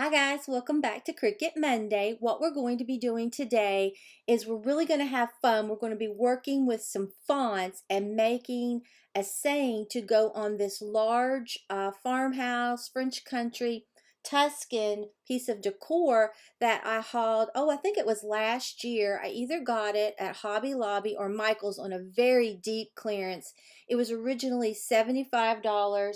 Hi guys, welcome back to Cricut Monday. What we're going to be doing today is we're really going to have fun. We're going to be working with some fonts and making a saying to go on this large farmhouse, French country, Tuscan piece of decor that I hauled, I think it was last year. I either got it at Hobby Lobby or Michael's on a very deep clearance. It was originally $75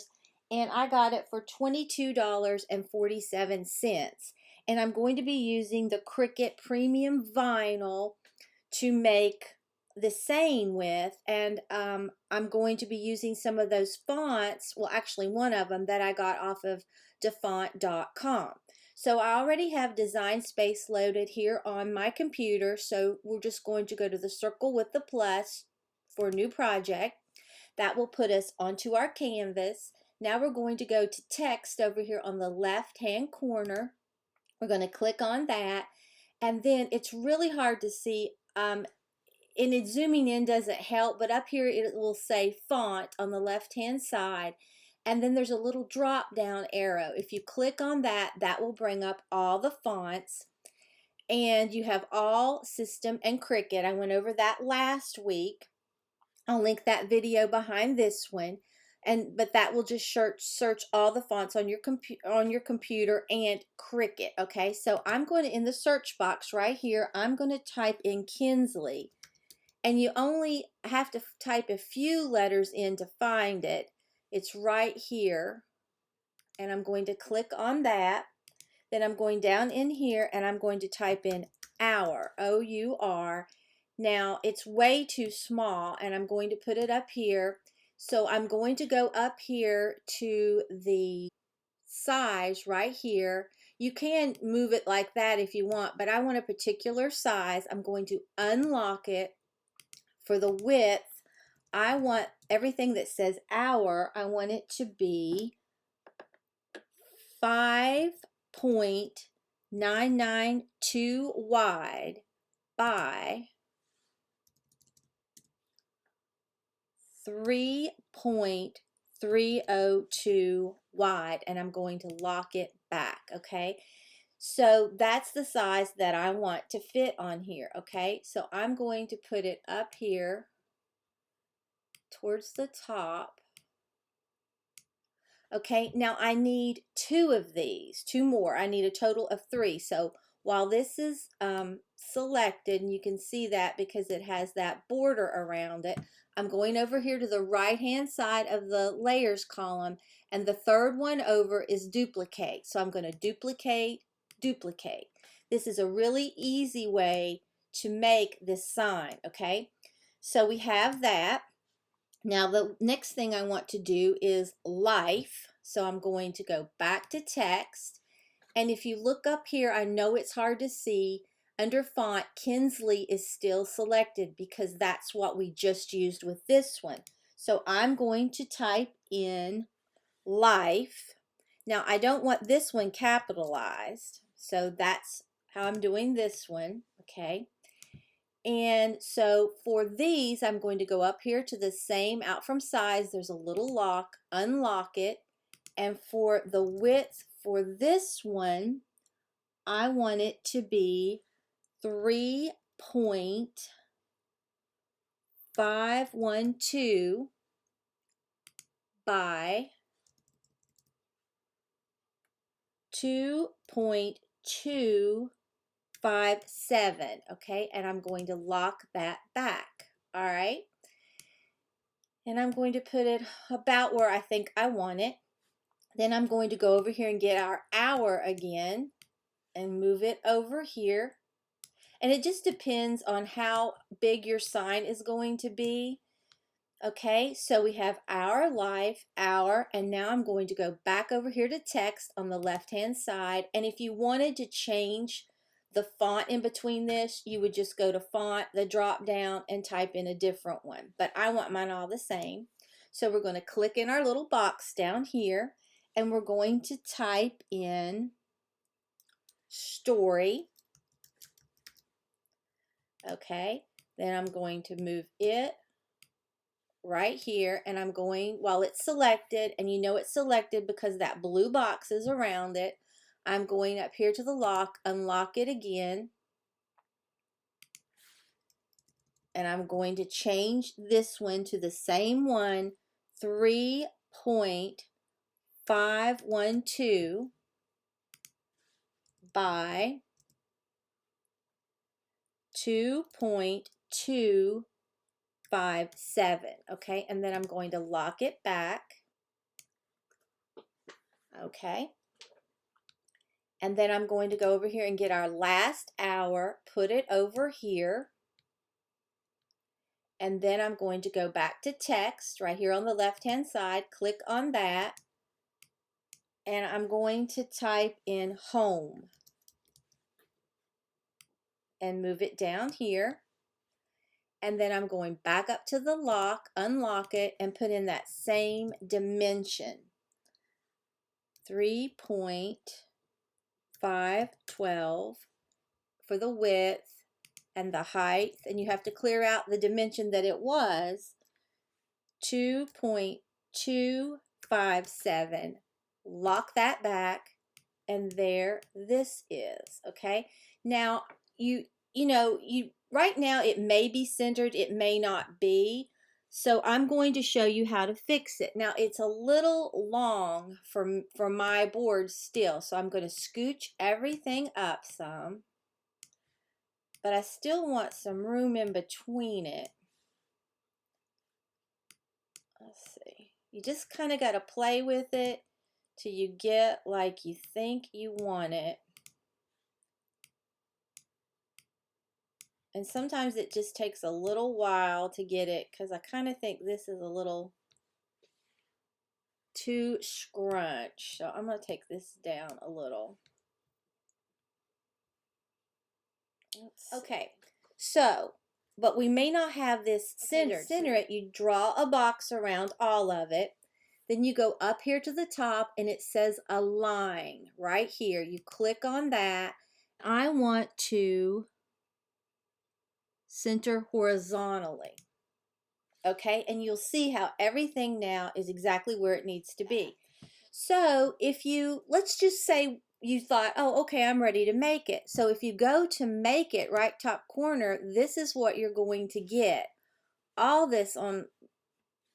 and I got it for $22.47. And I'm going to be using the Cricut Premium Vinyl to make the saying with, and I'm going to be using some of those fonts, well actually one of them that I got off of defont.com. So I already have Design Space loaded here on my computer, so we're just going to go to the circle with the plus for a new project. That will put us onto our canvas. Now we're going to go to text over here on the left hand corner. We're going to click on that, and then it's really hard to see, and it zooming in doesn't help, but up here it will say font on the left hand side, and then there's a little drop down arrow. If you click on that, that will bring up all the fonts, and you have all system and Cricut. I went over that last week. I'll link that video behind this one, but that will just search all the fonts on your computer and Cricut. Okay, so I'm going to, in the search box right here, I'm going to type in KINSLEY, and you only have to type a few letters in to find it. It's right here, and I'm going to click on that. Then I'm going down in here and I'm going to type in our, O-U-R. Now it's way too small, and I'm going to put it up here. So I'm going to go up here to the size right here. You can move it like that if you want, but I want a particular size. I'm going to unlock it. For the width, I want everything that says our, I want it to be 5.992 wide by 3.302 wide, and I'm going to lock it back. Okay, so that's the size that I want to fit on here. Okay, so I'm going to put it up here towards the top. Okay, now I need two of these, two more. I need a total of three. So while this is selected, and you can see that because it has that border around it, I'm going over here to the right hand side of the layers column, and the third one over is duplicate. So I'm going to duplicate, duplicate. This is a really easy way to make this sign. Okay, so we have that. Now the next thing I want to do is life. So I'm going to go back to text. And if you look up here, I know it's hard to see, under font, KINSLEY is still selected because that's what we just used with this one. So I'm going to type in life. Now I don't want this one capitalized, so that's how I'm doing this one. Okay. And so for these, I'm going to go up here to the same out from size. There's a little lock, unlock it. And for the width for this one, I want it to be 3.512 by 2.257. Okay, and I'm going to lock that back. All right, and I'm going to put it about where I think I want it. Then I'm going to go over here and get our hour again and move it over here. And it just depends on how big your sign is going to be. Okay, so we have our life, our, and now I'm going to go back over here to text on the left hand side. And if you wanted to change the font in between this, you would just go to font, the drop down, and type in a different one. But I want mine all the same. So we're going to click in our little box down here, and we're going to type in story. Okay, then I'm going to move it right here, and I'm going, while it's selected, and you know it's selected because that blue box is around it, I'm going up here to the lock, unlock it again, and I'm going to change this one to the same one, 3.512 by 2.257, okay? And then I'm going to lock it back, okay? And then I'm going to go over here and get our last hour, put it over here, and then I'm going to go back to text right here on the left-hand side, click on that, and I'm going to type in home and move it down here. And then I'm going back up to the lock, unlock it, and put in that same dimension, 3.512 for the width and the height, and you have to clear out the dimension that it was, 2.257. Lock that back, and there this is, okay? Now, you know, right now it may be centered, it may not be. So I'm going to show you how to fix it. Now it's a little long for my board still, so I'm going to scooch everything up some. But I still want some room in between it. Let's see. You just kind of got to play with it till you get like you think you want it. And sometimes it just takes a little while to get it, because I kind of think this is a little too scrunch. So I'm going to take this down a little. Okay, so, but we may not have this centered. Center it, you draw a box around all of it. Then you go up here to the top and it says align right here. You click on that. I want to center horizontally. Okay, and you'll see how everything now is exactly where it needs to be. So if you, let's just say you thought, oh, okay, I'm ready to make it. So if you go to make it, right top corner, this is what you're going to get. All this on,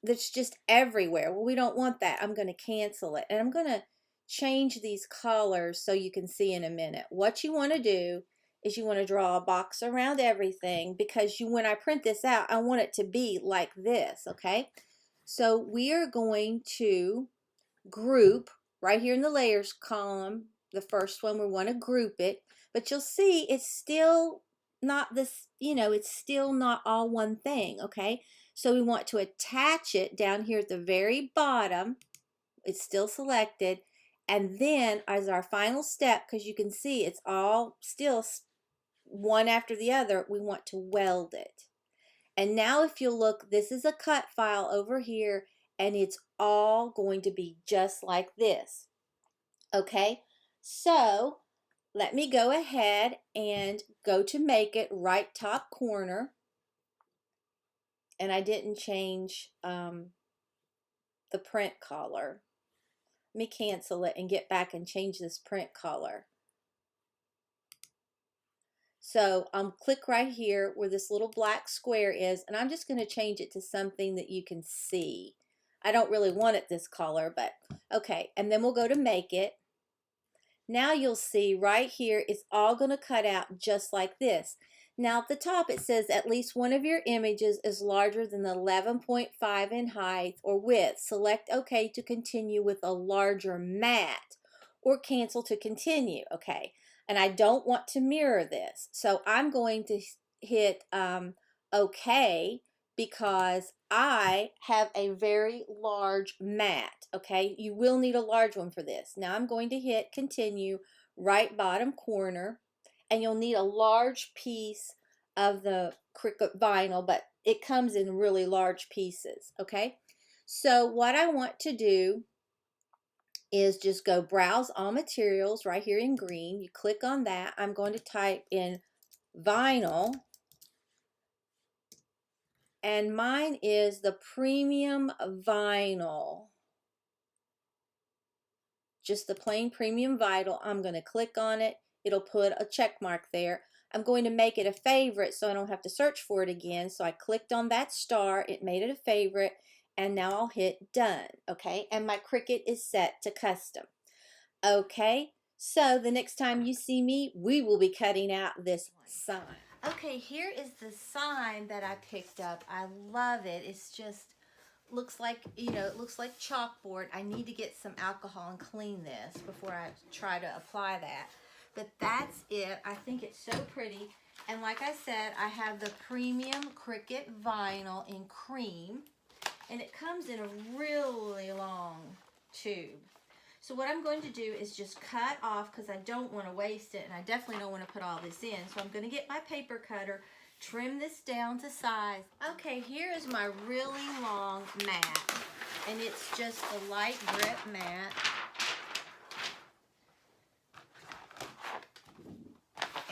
that's just everywhere. Well, we don't want that. I'm going to cancel it. And I'm going to change these colors so you can see in a minute. What you want to do is you want to draw a box around everything, because when I print this out, I want it to be like this, okay? So we are going to group right here in the layers column. The first one, we want to group it, but you'll see it's still not this, you know, it's still not all one thing, okay? So we want to attach it down here at the very bottom. It's still selected. And then as our final step, because you can see it's all still one after the other, we want to weld it. And now if you look, this is a cut file over here, and it's all going to be just like this. Okay, so let me go ahead and go to make it, right top corner. And I didn't change the print color. Let me cancel it and get back and change this print color. So click right here where this little black square is, and I'm just going to change it to something that you can see. I don't really want it this color, but okay. And then we'll go to make it. Now you'll see right here, it's all going to cut out just like this. Now at the top it says at least one of your images is larger than 11.5 in height or width. Select OK to continue with a larger mat, or cancel to continue. Okay, and I don't want to mirror this, so I'm going to hit OK, because I have a very large mat. Okay, you will need a large one for this. Now I'm going to hit continue, right bottom corner, and you'll need a large piece of the Cricut vinyl, but it comes in really large pieces. Okay, so what I want to do is just go browse all materials right here in green. You click on that. I'm going to type in vinyl, and mine is the premium vinyl, just the plain premium vinyl. I'm going to click on it. It'll put a check mark there. I'm going to make it a favorite so I don't have to search for it again. So I clicked on that star. It made it a favorite. And now I'll hit done. Okay. And my Cricut is set to custom. Okay. So the next time you see me, we will be cutting out this sign. Okay. Here is the sign that I picked up. I love it. It's just looks like, you know, it looks like chalkboard. I need to get some alcohol and clean this before I try to apply that. But that's it. I think it's so pretty. And like I said, I have the premium Cricut vinyl in cream. And it comes in a really long tube. So what I'm going to do is just cut off, because I don't want to waste it. And I definitely don't want to put all this in. So I'm going to get my paper cutter, trim this down to size. Okay, here is my really long mat. And it's just a light grip mat.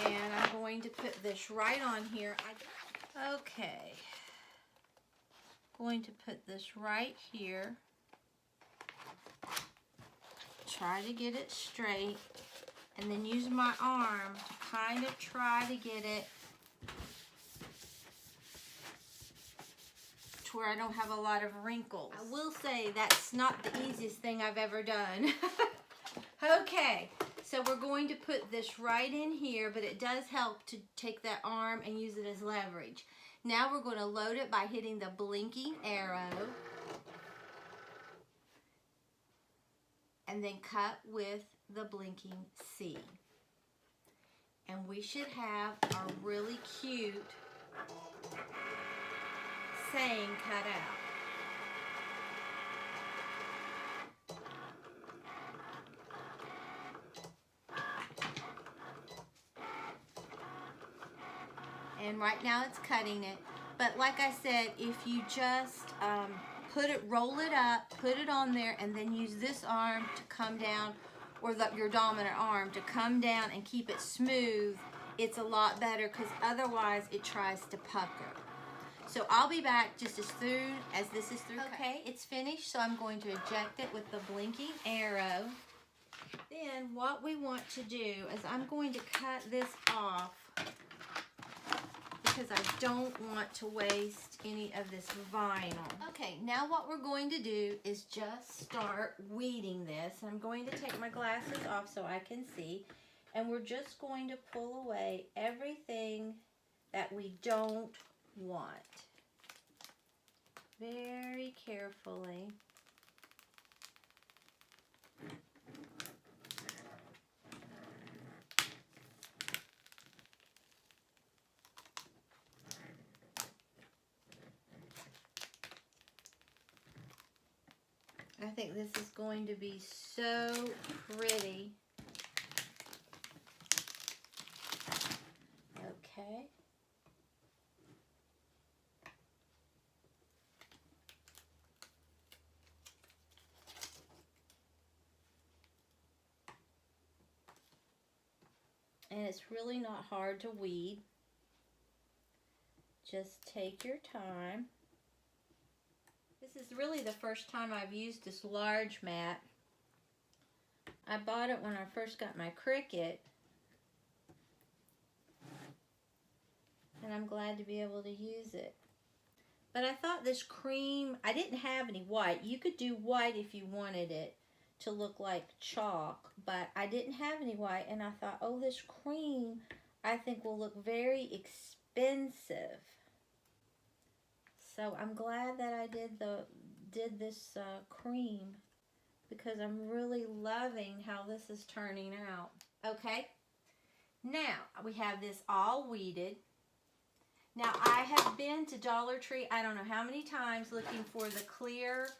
And I'm going to put this right on here. Okay. Going to put this right here. Try to get it straight. And then use my arm to kind of try to get it to where I don't have a lot of wrinkles. I will say that's not the easiest thing I've ever done. Okay. So we're going to put this right in here, but it does help to take that arm and use it as leverage. Now we're going to load it by hitting the blinking arrow. And then cut with the blinking C. And we should have our really cute saying cut out. And right now it's cutting it. But like I said, if you just roll it up, put it on there, and then use this arm to come down, or your dominant arm to come down and keep it smooth, it's a lot better, because otherwise it tries to pucker. So I'll be back just as soon as this is through. Okay, it's finished, so I'm going to eject it with the blinking arrow. Then what we want to do is I'm going to cut this off, because I don't want to waste any of this vinyl. Okay, now what we're going to do is just start weeding this. I'm going to take my glasses off so I can see, and we're just going to pull away everything that we don't want. Very carefully. I think this is going to be so pretty. Okay. And it's really not hard to weed. Just take your time. This is really the first time I've used this large mat. I bought it when I first got my Cricut. And I'm glad to be able to use it. But I thought this cream, I didn't have any white. You could do white if you wanted it to look like chalk, but I didn't have any white, and I thought, oh, this cream I think will look very expensive. So I'm glad that I did this cream, because I'm really loving how this is turning out. Okay, now we have this all weeded. Now I have been to Dollar Tree, I don't know how many times, looking for the clear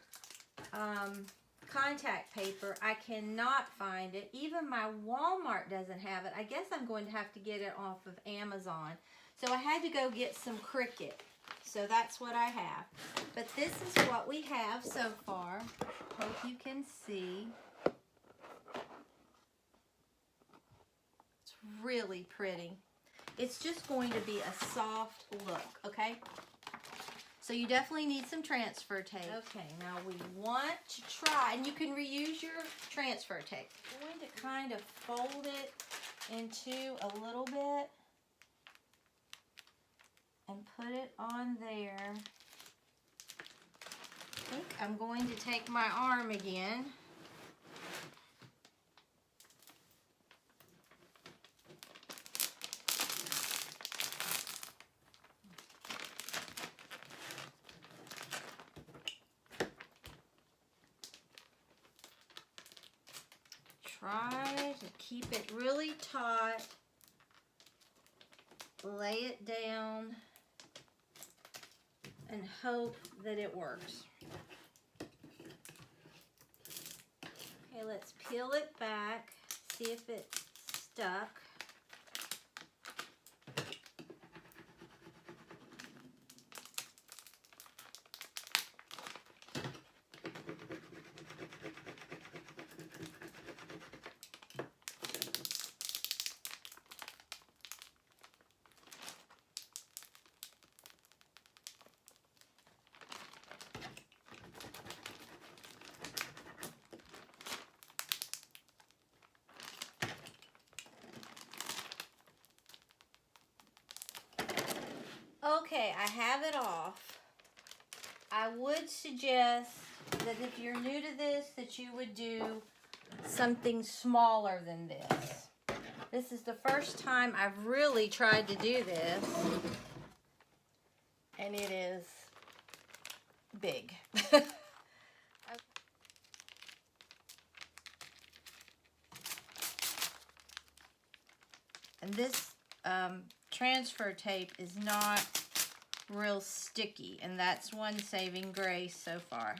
contact paper. I cannot find it. Even my Walmart doesn't have it. I guess I'm going to have to get it off of Amazon. So I had to go get some Cricut. So that's what I have. But this is what we have so far. Hope you can see. It's really pretty. It's just going to be a soft look, okay? So you definitely need some transfer tape. Okay, now we want to try, and you can reuse your transfer tape. I'm going to kind of fold it into a little bit and put it on there. I think I'm going to take my arm again. Try to keep it really taut. Lay it down and hope that it works. Okay, let's peel it back, see if it's stuck. Okay, I have it off. I would suggest that if you're new to this, that you would do something smaller than this. This is the first time I've really tried to do this, and it is big. And this transfer tape is not real sticky, and that's one saving grace so far.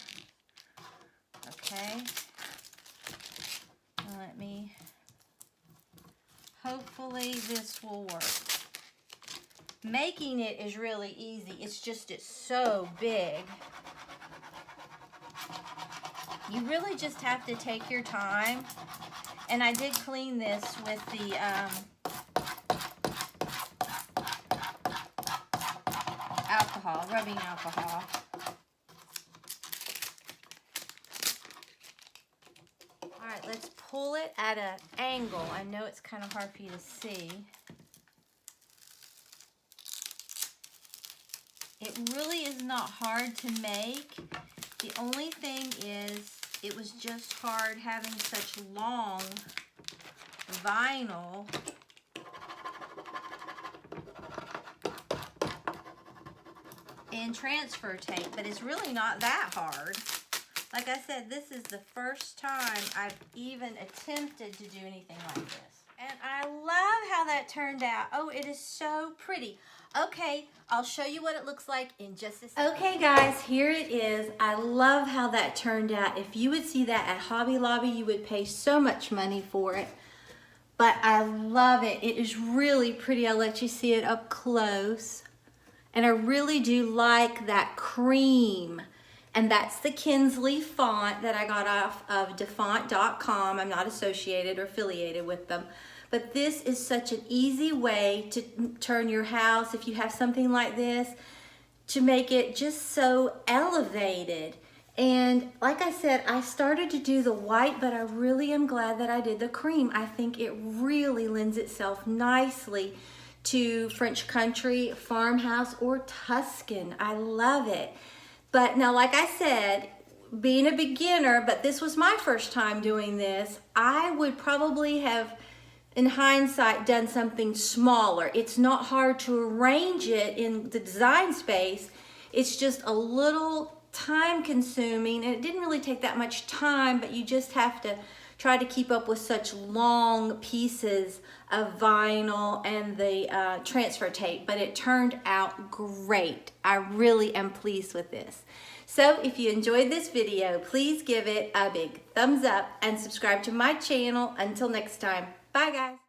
Okay, let me, hopefully this will work. Making it is really easy, it's just it's so big. You really just have to take your time, and I did clean this with the alcohol, rubbing alcohol. Alright, let's pull it at an angle. I know it's kind of hard for you to see. It really is not hard to make. The only thing is, it was just hard having such long vinyl. And transfer tape, but it's really not that hard. Like I said, this is the first time I've even attempted to do anything like this. And I love how that turned out. Oh, it is so pretty. Okay, I'll show you what it looks like in just a second. Okay guys, here it is. I love how that turned out. If you would see that at Hobby Lobby, you would pay so much money for it. But I love it. It is really pretty. I'll let you see it up close. And I really do like that cream. And that's the KINSLEY font that I got off of defont.com. I'm not associated or affiliated with them. But this is such an easy way to turn your house, if you have something like this, to make it just so elevated. And like I said, I started to do the white, but I really am glad that I did the cream. I think it really lends itself nicely to French country, farmhouse, or Tuscan. I love it. But now, like I said, being a beginner, but this was my first time doing this, I would probably have, in hindsight, done something smaller. It's not hard to arrange it in the Design Space. It's just a little time consuming, and it didn't really take that much time, but you just have to try to keep up with such long pieces of vinyl and the transfer tape, but it turned out great. I really am pleased with this. So if you enjoyed this video, please give it a big thumbs up and subscribe to my channel. Until next time, bye guys.